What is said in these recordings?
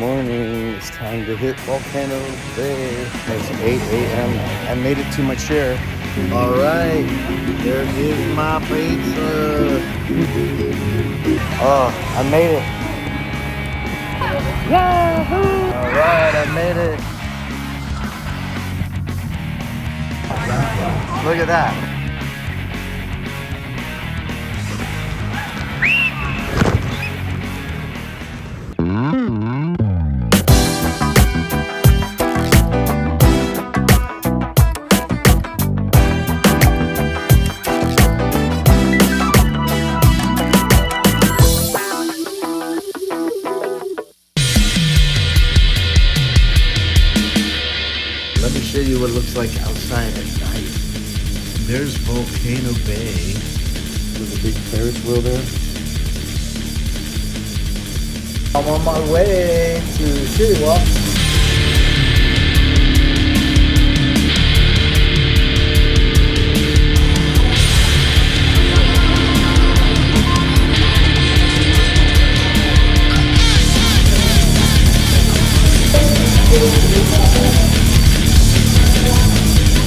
morning. It's time to hit Volcano Bay. It's 8 a.m. I made it to my chair. All right, there is my pizza. Oh, I made it. Yahoo! All right, I made it. Look at that. Let me show you what it looks like outside at night. There's Volcano Bay. There's a big Ferris wheel there. I'm on my way to City Walk.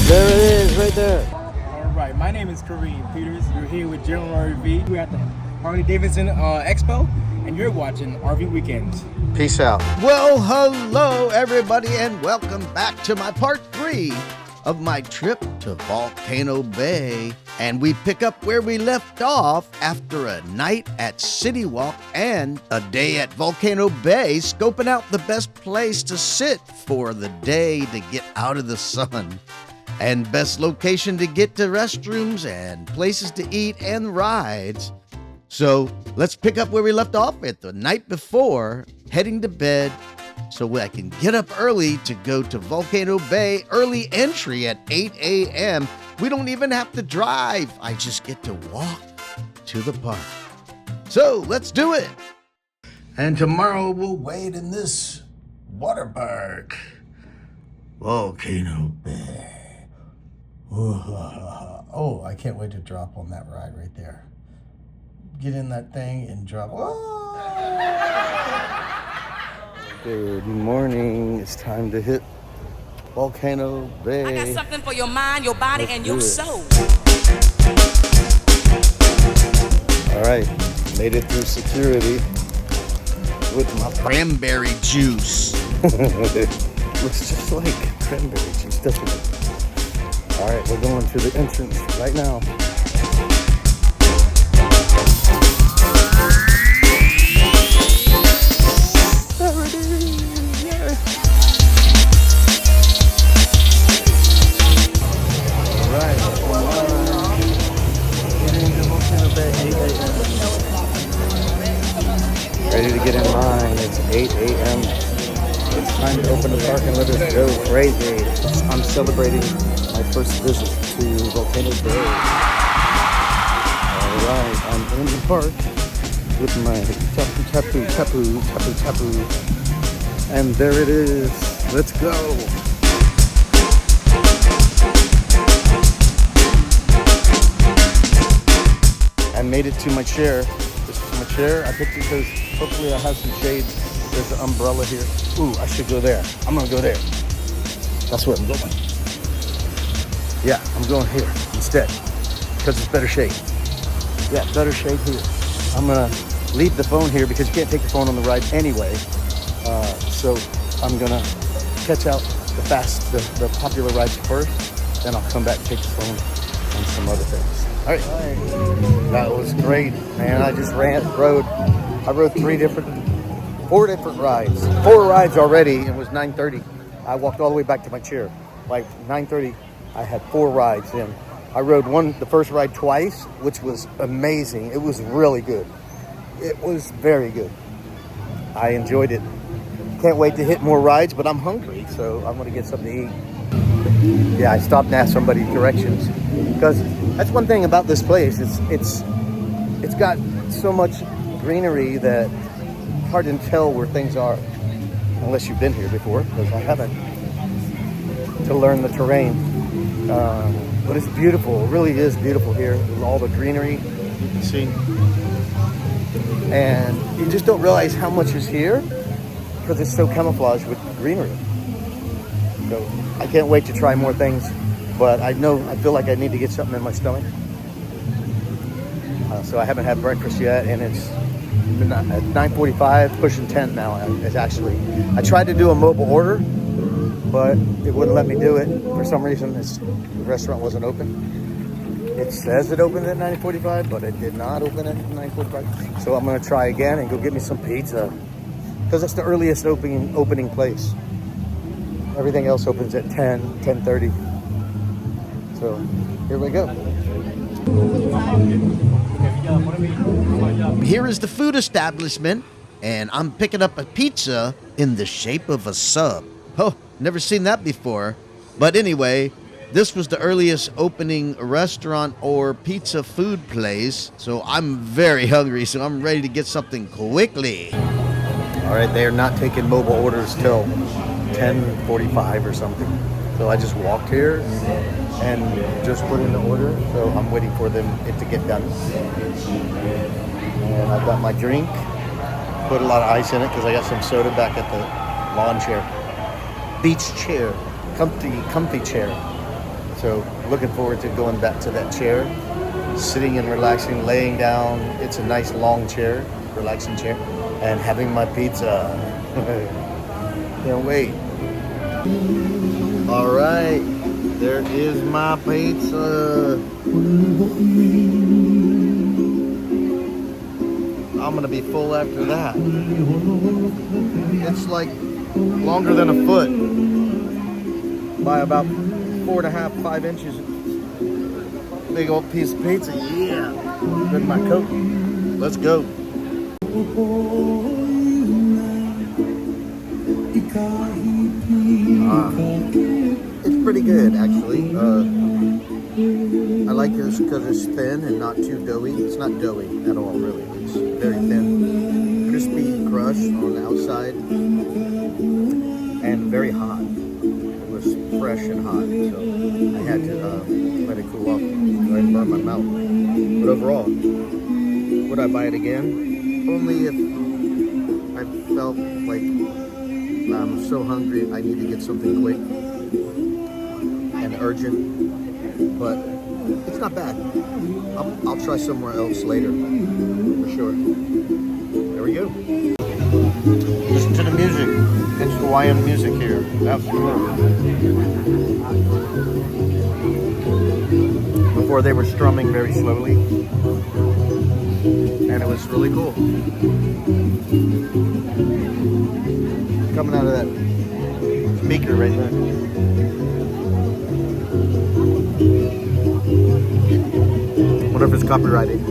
There it is, right there. All right, my name is Kareem Peters. You're here with General RV. We're at the Harley-Davidson Expo, and you're watching RV Weekends. Peace out. Well, hello, everybody, and welcome back to my part 3 of my trip to Volcano Bay. And we pick up where we left off after a night at City Walk and a day at Volcano Bay, scoping out the best place to sit for the day to get out of the sun. And best location to get to restrooms and places to eat and rides. So let's pick up where we left off at the night before, heading to bed so I can get up early to go to Volcano Bay. Early entry at 8 a.m. We don't even have to drive. I just get to walk to the park. So let's do it. And tomorrow we'll wade in this water park. Volcano Bay. Oh, I can't wait to drop on that ride right there. Get in that thing and drop. Oh. Good morning. It's time to hit Volcano Bay. I got something for your mind, your body, and your soul. All right, made it through security with my cranberry juice. Looks just like cranberry juice, doesn't it? All right, we're going to the entrance right now. There it is, yeah. All right, getting to Volcano Bay, 8 a.m. Ready to get in line, it's 8 a.m. It's time to open the park and let us go crazy. I'm celebrating my first visit to Volcano Bay. Alright, I'm in the park with my tapu. And there it is. Let's go. I made it to my chair. This is my chair. I picked it because hopefully I have some shade. There's an umbrella here. Ooh, I should go there. I'm gonna go there. That's where I'm going. Yeah, I'm going here instead because it's better shade. Yeah, better shade here. I'm gonna leave the phone here because you can't take the phone on the ride anyway. So I'm gonna catch out the popular rides first, then I'll come back and take the phone on some other things. All right, that was great, man. I just rode 4 different rides. 4 rides already. It was 9:30. I walked all the way back to my chair. Like 9:30. I had 4 rides in. I rode the first ride twice, which was amazing. It was really good. It was very good. I enjoyed it. Can't wait to hit more rides, but I'm hungry, so I'm gonna get something to eat. Yeah, I stopped and asked somebody directions because that's one thing about this place. It's got so much greenery that it's hard to tell where things are unless you've been here before, because I haven't, to learn the terrain. But it's beautiful. It really is beautiful here with all the greenery you can see. And you just don't realize how much is here because it's so camouflaged with greenery. So I can't wait to try more things, but I feel like I need to get something in my stomach. So I haven't had breakfast yet, and it's at 9:45, pushing 10 now. It's actually, I tried to do a mobile order, but it wouldn't let me do it. For some reason, the restaurant wasn't open. It says it opened at 9:45, but it did not open at 9:45. So I'm gonna try again and go get me some pizza, because that's the earliest opening place. Everything else opens at 10:30. So here we go. Here is the food establishment, and I'm picking up a pizza in the shape of a sub. Oh, never seen that before. But anyway, this was the earliest opening restaurant or pizza food place, so I'm very hungry, so I'm ready to get something quickly. All right, they're not taking mobile orders till 10:45 or something. So I just walked here and just put in the order, so I'm waiting for it to get done. And I've got my drink, put a lot of ice in it because I got some soda back at the lawn chair. Beach chair, comfy chair. So looking forward to going back to that chair, sitting and relaxing, laying down. It's a nice long chair, relaxing chair, and having my pizza. Can't wait. All right, there is my pizza. I'm gonna be full after that. It's like longer than a foot by about 4.5, 5 inches. Big old piece of pizza, yeah. With my coat. Let's go. It's pretty good, actually. I like this because it's thin and not too doughy. It's not doughy at all, really. It's very thin. Crispy crust on the outside. And very hot. It was fresh and hot, so I had to let it cool off. So I didn't burn my mouth. But overall, would I buy it again? Only if I felt like I'm so hungry, I need to get something quick and urgent, but it's not bad. I'll try somewhere else later, for sure. There we go. Listen to the music. It's Hawaiian music here. Absolutely. Before they were strumming very slowly, and it was really cool. Coming out of that speaker right there. Wonder if it's copyrighted.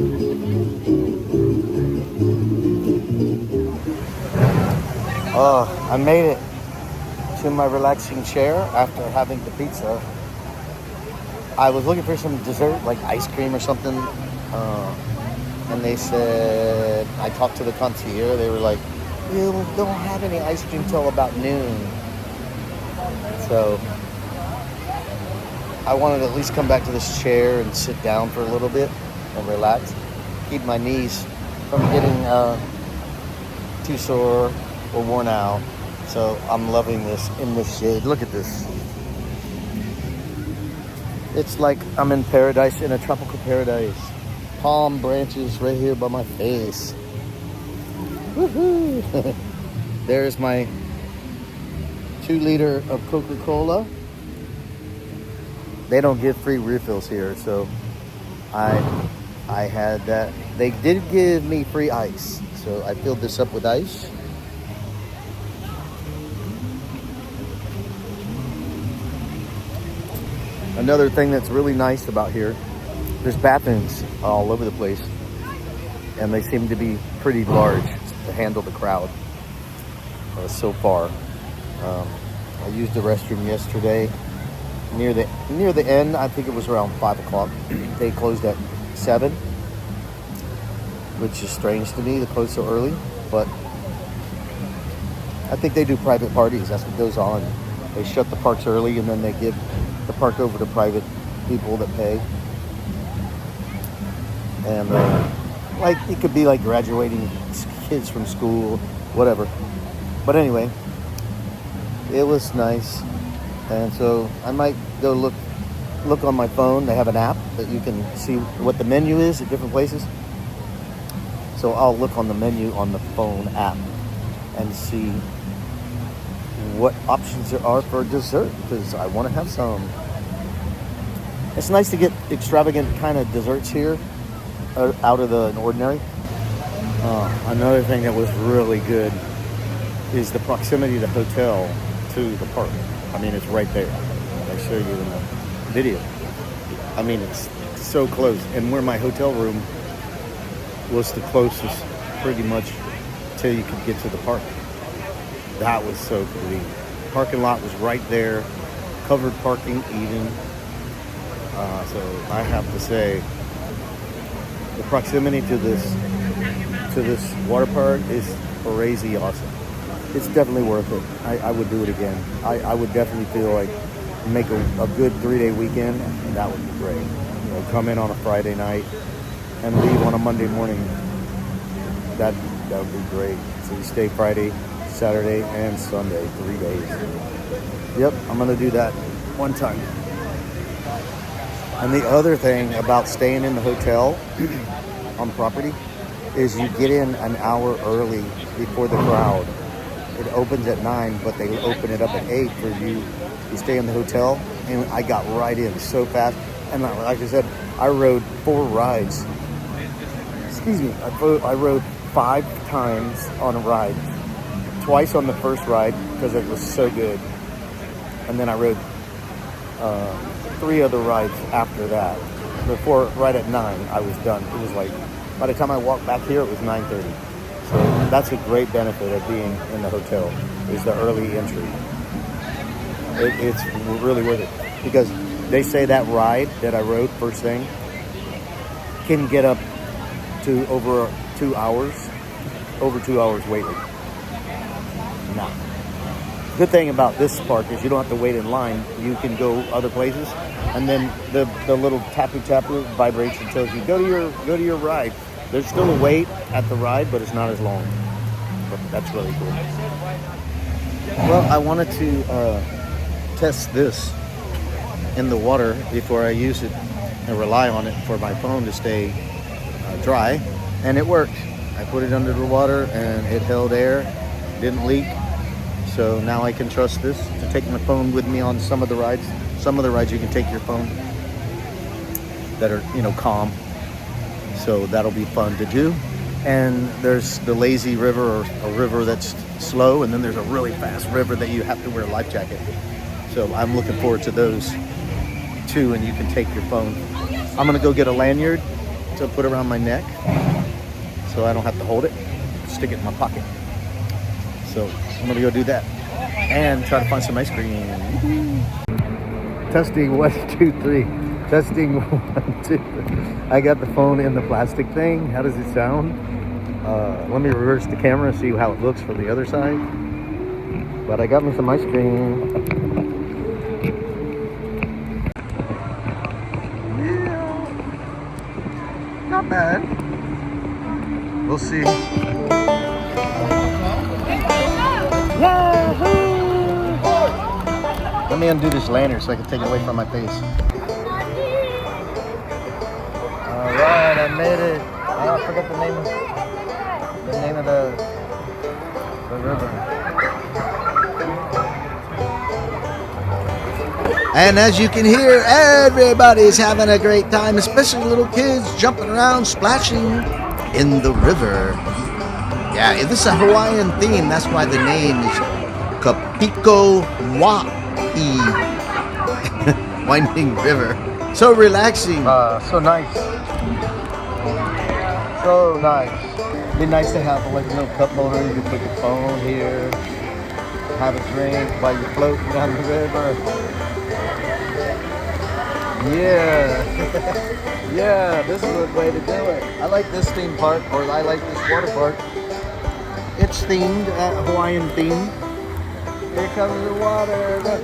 Oh, I made it to my relaxing chair after having the pizza. I was looking for some dessert, like ice cream or something. And they said, I talked to the concierge, they were like, we don't have any ice cream till about noon. So I wanted to at least come back to this chair and sit down for a little bit and relax. Keep my knees from getting too sore or worn out. So I'm loving this in this shade. Look at this. It's like I'm in paradise, in a tropical paradise. Palm branches right here by my face. Woohoo! There's my 2-liter of Coca-Cola. They don't give free refills here, so I had that. They did give me free ice, so I filled this up with ice. Another thing that's really nice about here, there's bathrooms all over the place, and they seem to be pretty large to handle the crowd so far. I used the restroom yesterday near the end. I think it was around 5 o'clock. They closed at 7, which is strange to me to close so early, but I think they do private parties. That's what goes on. They shut the parks early, and then they give the park over to private people that pay. And like it could be like graduating kids from school, whatever. But anyway, it was nice. And so I might go look on my phone. They have an app that you can see what the menu is at different places. So I'll look on the menu on the phone app and see what options there are for dessert, because I want to have some. It's nice to get extravagant kind of desserts here, out of the ordinary. Another thing that was really good is the proximity of the hotel to the park. I mean, it's right there. I show you in the video. I mean, it's so close. And where my hotel room was the closest pretty much till you could get to the park. That was so convenient. Parking lot was right there. Covered parking even. So I have to say, the proximity to this water park is crazy awesome. It's definitely worth it. I would do it again. I would definitely feel like make a good 3-day weekend, and that would be great. You know, come in on a Friday night and leave on a Monday morning. That would be great. So you stay Friday, Saturday, and Sunday, 3 days. Yep, I'm gonna do that one time. And the other thing about staying in the hotel on property is you get in an hour early before the crowd. It opens at 9, but they open it up at 8 for you. You stay in the hotel, and I got right in so fast. And like I said, I rode 4 rides. Excuse me, I rode 5 times on a ride. Twice on the first ride because it was so good. And then I rode 3 other rides after that. Before, right at 9, I was done. It was like, by the time I walked back here, it was 9:30. So that's a great benefit of being in the hotel, is the early entry. It's really worth it. Because they say that ride that I rode first thing can get up to over 2 hours waiting. Nah. Good thing about this park is you don't have to wait in line. You can go other places, and then the little tapu vibrates and tells you go to your ride. There's still a wait at the ride, but it's not as long. But that's really cool. Well, I wanted to test this in the water before I use it and rely on it for my phone to stay dry, and it worked. I put it under the water and it held air, didn't leak. So now I can trust this to take my phone with me on some of the rides. Some of the rides you can take your phone that are, calm. So that'll be fun to do. And there's the lazy river, or a river that's slow, and then there's a really fast river that you have to wear a life jacket. So I'm looking forward to those too, and you can take your phone. I'm gonna go get a lanyard to put around my neck so I don't have to hold it, stick it in my pocket. So I'm gonna go do that and try to find some ice cream. Testing 1, 2, 3. Testing 1, 2, 3. I got the phone in the plastic thing. How does it sound? Let me reverse the camera and see how it looks from the other side. But I got me some ice cream. Yeah, not bad. We'll see. Let me undo this lanyard so I can take it away from my face. Alright, I made it. I forgot the name of the river. And as you can hear, everybody's having a great time, especially little kids jumping around, splashing in the river. Yeah, this is a Hawaiian theme. That's why the name is Kapiko Wa'i. Winding river. So relaxing. So nice. So nice. Be nice to have like a little cup holder. You can put your phone here, have a drink while you're floating down the river. Yeah. Yeah, this is a way to do it. I like this theme park, or I like this water park. It's themed, Hawaiian themed. Here comes the water. Look.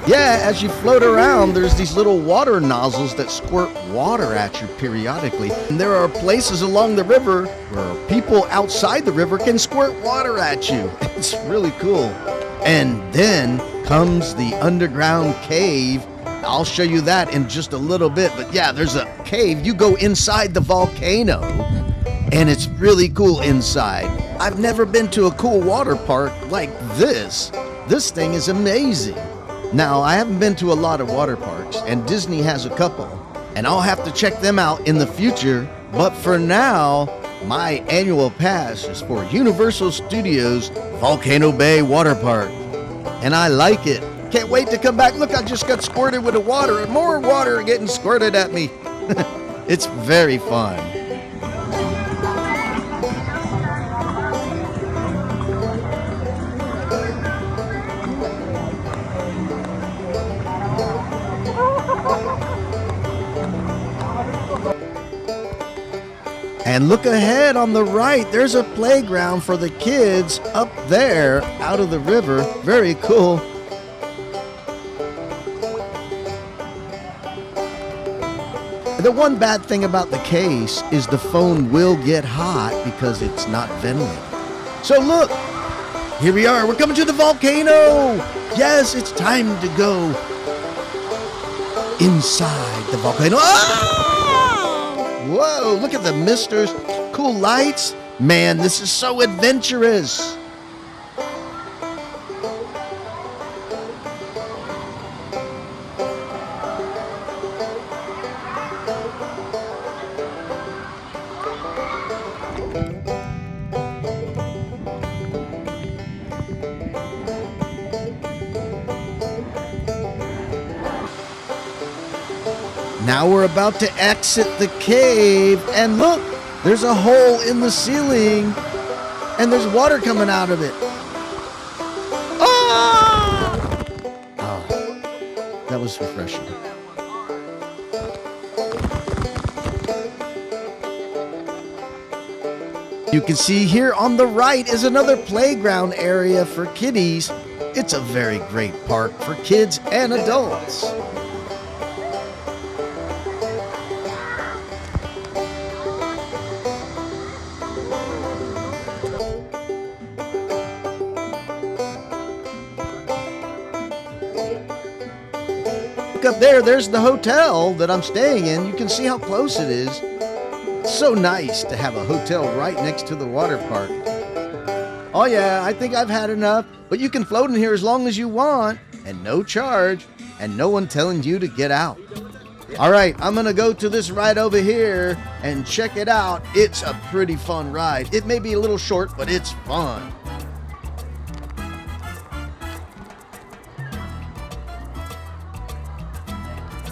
Yeah, as you float around, there's these little water nozzles that squirt water at you periodically. And there are places along the river where people outside the river can squirt water at you. It's really cool. And then comes the underground cave. I'll show you that in just a little bit. But yeah, there's a cave. You go inside the volcano, and it's really cool inside. I've never been to a cool water park like this. This thing is amazing. Now, I haven't been to a lot of water parks, and Disney has a couple, and I'll have to check them out in the future. But for now, my annual pass is for Universal Studios Volcano Bay Water Park, and I like it. Can't wait to come back. Look, I just got squirted with the water, and more water getting squirted at me. It's very fun. And look ahead on the right, there's a playground for the kids up there out of the river. Very cool. The one bad thing about the case is the phone will get hot because it's not ventilated. So look, here we are. We're coming to the volcano. Yes, it's time to go inside the volcano. Ah! Whoa, look at the misters. Cool lights. Man, this is so adventurous. Now we're about to exit the cave, and look, there's a hole in the ceiling, and there's water coming out of it. Ah! Oh, that was refreshing. You can see here on the right is another playground area for kiddies. It's a very great park for kids and adults. Up there's the hotel that I'm staying in. You can see how close it is. It's so nice to have a hotel right next to the water park. Oh yeah, I think I've had enough, but you can float in here as long as you want, and no charge, and no one telling you to get out. All right, I'm gonna go to this ride over here and check it out. It's a pretty fun ride. It may be a little short, but it's fun.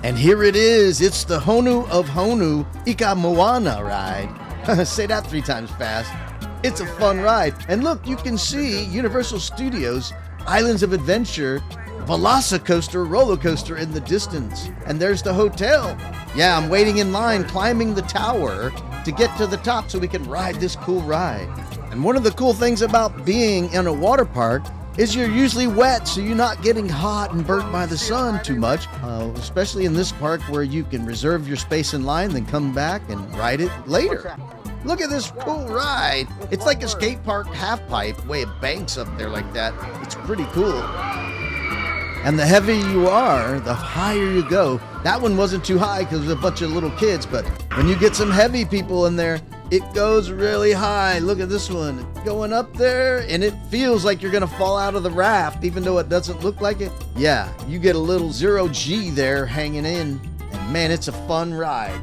And here it is. It's the Honu of Honu Ika Moana ride. Say that 3 times fast. It's a fun ride. And look, you can see Universal Studios Islands of Adventure Velocicoaster roller coaster in the distance. And there's the hotel. Yeah, I'm waiting in line, climbing the tower to get to the top so we can ride this cool ride. And one of the cool things about being in a water park is you're usually wet, so you're not getting hot and burnt by the sun too much, especially in this park where you can reserve your space in line, then come back and ride it later. Look at this cool ride. It's like a skate park half pipe, way it banks up there like that. It's pretty cool. And the heavier you are, the higher you go. That one wasn't too high because there's a bunch of little kids, but when you get some heavy people in there, it goes really high. Look at this one. It's going up there, and it feels like you're going to fall out of the raft, even though it doesn't look like it. Yeah, you get a little 0G there hanging in, and man, it's a fun ride.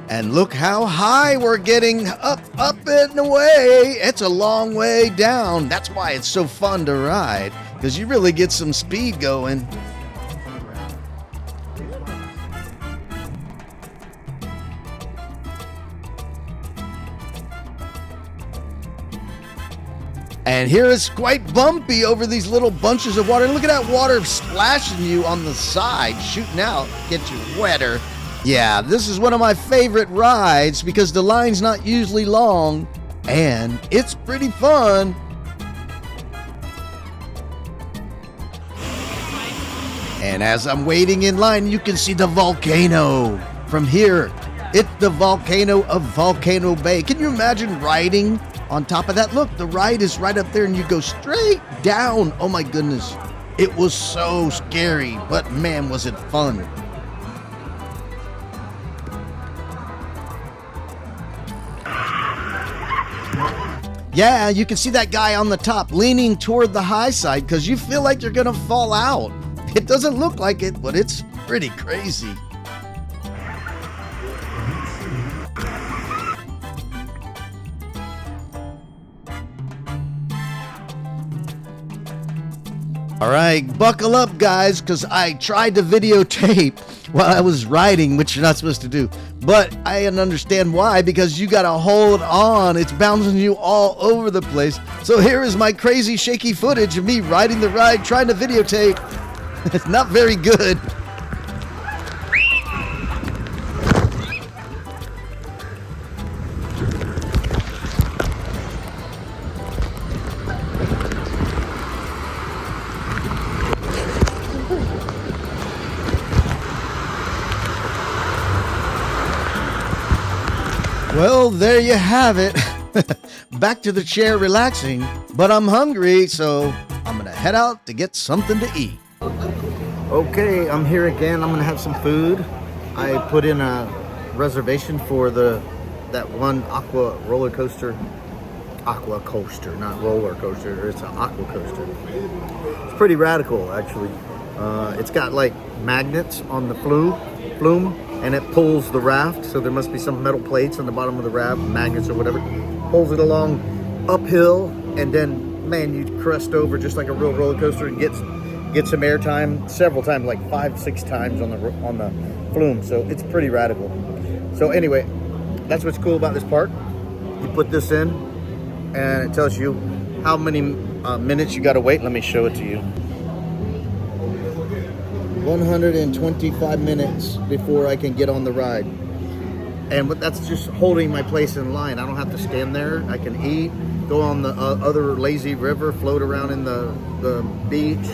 And look how high we're getting, up and away. It's a long way down. That's why it's so fun to ride, because you really get some speed going. And here it's quite bumpy over these little bunches of water. Look at that water splashing you on the side, shooting out, get you wetter. Yeah, this is one of my favorite rides because the line's not usually long and it's pretty fun. And as I'm waiting in line, you can see the volcano. From here, it's the volcano of Volcano Bay. Can you imagine riding on top of that? Look, the ride is right up there and you go straight down. Oh my goodness. It was so scary, but man, was it fun. Yeah, you can see that guy on the top leaning toward the high side because you feel like you're gonna fall out. It doesn't look like it, but it's pretty crazy. All right, buckle up, guys, because I tried to videotape while I was riding, which you're not supposed to do. But I understand why, because you got to hold on. It's bouncing you all over the place. So here is my crazy, shaky footage of me riding the ride, trying to videotape. It's not very good. Well, there you have it. Back to the chair relaxing, but I'm hungry, so I'm gonna head out to get something to eat. Okay, I'm here again. I'm gonna have some food. I put in a reservation for that one aqua coaster, not roller coaster. It's an aqua coaster. It's pretty radical, actually. It's got like magnets on the flume, and it pulls the raft. So there must be some metal plates on the bottom of the raft, magnets or whatever. Pulls it along uphill, and then man, you crest over just like a real roller coaster and get some airtime several times, like 5-6 times on the flume. So it's pretty radical. So anyway, that's what's cool about this park. You put this in, and it tells you how many minutes you got to wait. Let me show it to you. 125 minutes before I can get on the ride. And that's just holding my place in line. I don't have to stand there. I can eat, go on the other lazy river, float around in the beach,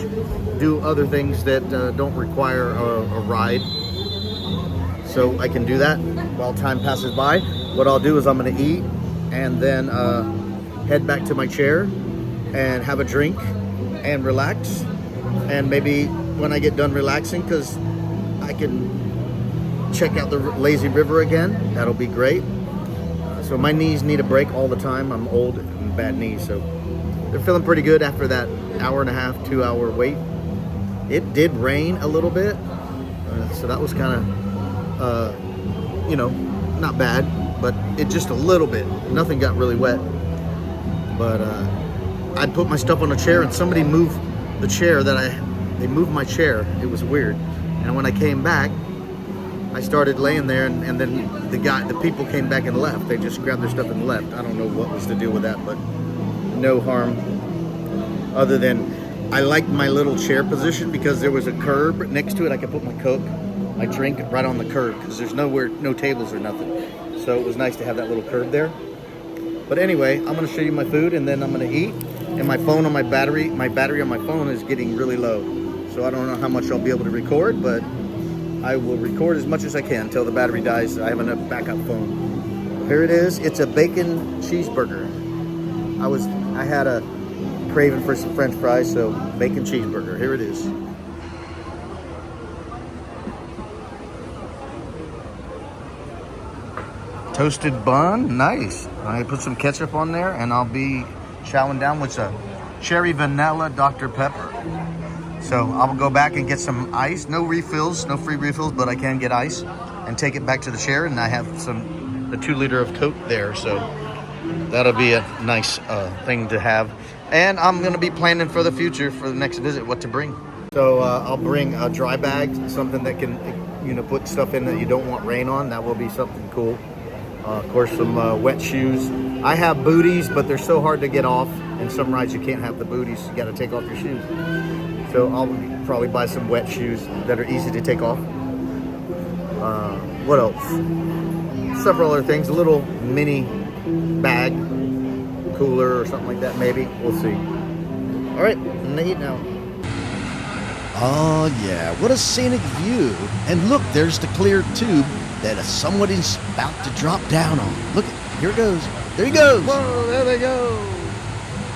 do other things that don't require a ride. So I can do that while time passes by. What I'll do is I'm gonna eat and then head back to my chair and have a drink and relax. And maybe when I get done relaxing, because I can check out the lazy river again, that'll be great. So my knees need a break all the time. I'm old and bad knees, so they're feeling pretty good after that 1.5 to 2 hour wait. It did rain a little bit, so that was kind of not bad, but it just a little bit. Nothing got really wet, but I put my stuff on a chair and somebody moved the chair they moved my chair. It was weird. And when I came back, I started laying there, and then the people came back and left. They just grabbed their stuff and left. I don't know what was the deal with that, but no harm. Other than I liked my little chair position because there was a curb next to it. I could put my drink right on the curb because there's no tables or nothing. So it was nice to have that little curb there. But anyway, I'm gonna show you my food and then I'm gonna eat. And my battery on my phone is getting really low. So I don't know how much I'll be able to record, but I will record as much as I can until the battery dies. I have enough backup phone. Here it is. It's a bacon cheeseburger. I had a craving for some French fries, so bacon cheeseburger. Here it is. Toasted bun, nice. I put some ketchup on there, and I'll be chowing down with a cherry vanilla Dr. Pepper. So I'll go back and get some ice. No refills, no free refills, but I can get ice and take it back to the chair. And I have the 2 liter of Coke there, so that'll be a nice thing to have. And I'm gonna be planning for the future, for the next visit, what to bring. So I'll bring a dry bag, something that can, put stuff in that you don't want rain on. That will be something cool. Of course, some wet shoes. I have booties, but they're so hard to get off. And some rides you can't have the booties. You got to take off your shoes. So I'll probably buy some wet shoes that are easy to take off. What else? Several other things. A little mini bag, cooler or something like that, maybe. We'll see. All right, I'm gonna eat now. Oh yeah, what a scenic view. And look, there's the clear tube that somebody's about to drop down on. Look, here it goes. There he goes. Whoa, there they go.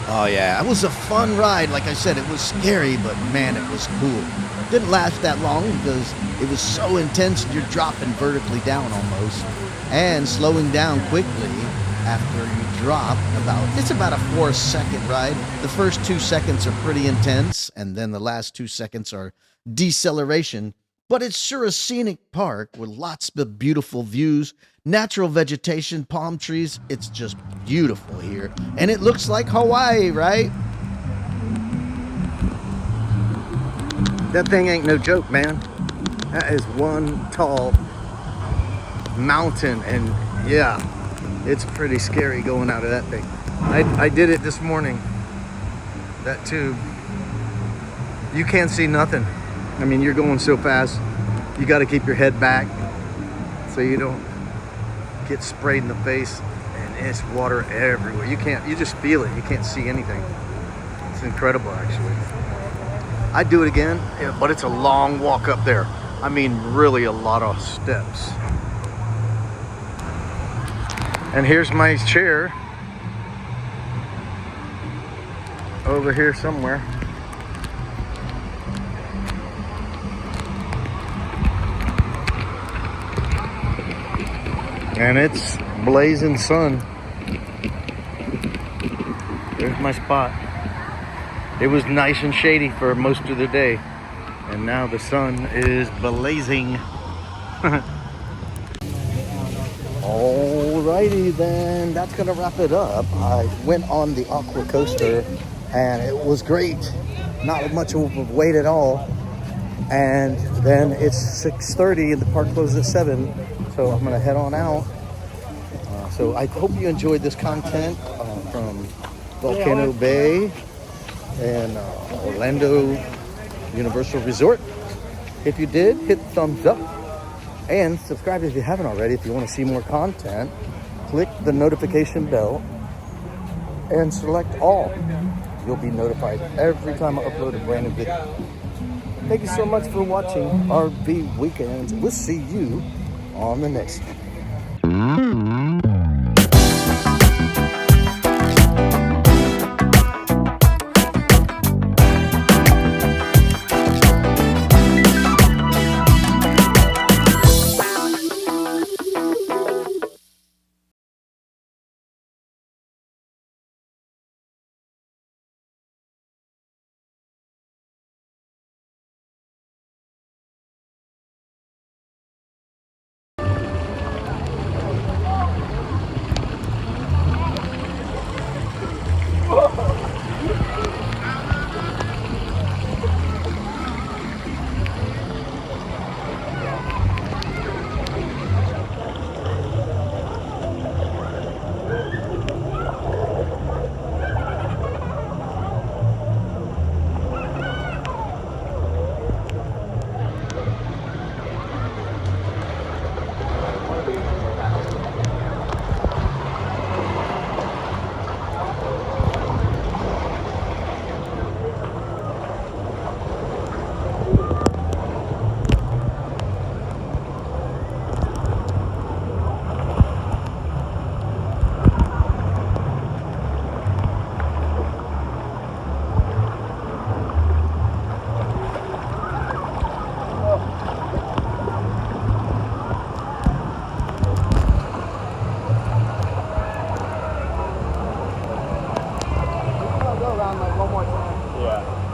Oh yeah, it was a fun ride. Like I said, it was scary, but man, it was cool. Didn't last that long because it was so intense and you're dropping vertically down almost and slowing down quickly after you drop. It's about a 4-second ride. The first 2 seconds are pretty intense and then the last 2 seconds are deceleration. But it's sure a scenic park with lots of beautiful views, natural vegetation, palm trees. It's just beautiful here. And it looks like Hawaii, right? That thing ain't no joke, man. That is one tall mountain, and yeah, it's pretty scary going out of that thing. I did it this morning, that tube. You can't see nothing. I mean, you're going so fast, you got to keep your head back so you don't get sprayed in the face, and it's water everywhere. You just feel it. You can't see anything. It's incredible, actually. I'd do it again, but it's a long walk up there. I mean, really a lot of steps. And here's my chair over here somewhere. And it's blazing sun. There's my spot. It was nice and shady for most of the day, and now the sun is blazing. Alrighty then, that's gonna wrap it up. I went on the aqua coaster and it was great. Not much of a wait at all. And then it's 6:30 and the park closes at 7, so I'm gonna head on out. So I hope you enjoyed this content from Volcano Bay and Orlando Universal Resort. If you did, hit the thumbs up and subscribe if you haven't already. If you want to see more content, click the notification bell and select all. You'll be notified every time I upload a brand new video. Thank you so much for watching RV Weekends. We'll see you on the next one. One more time. Yeah.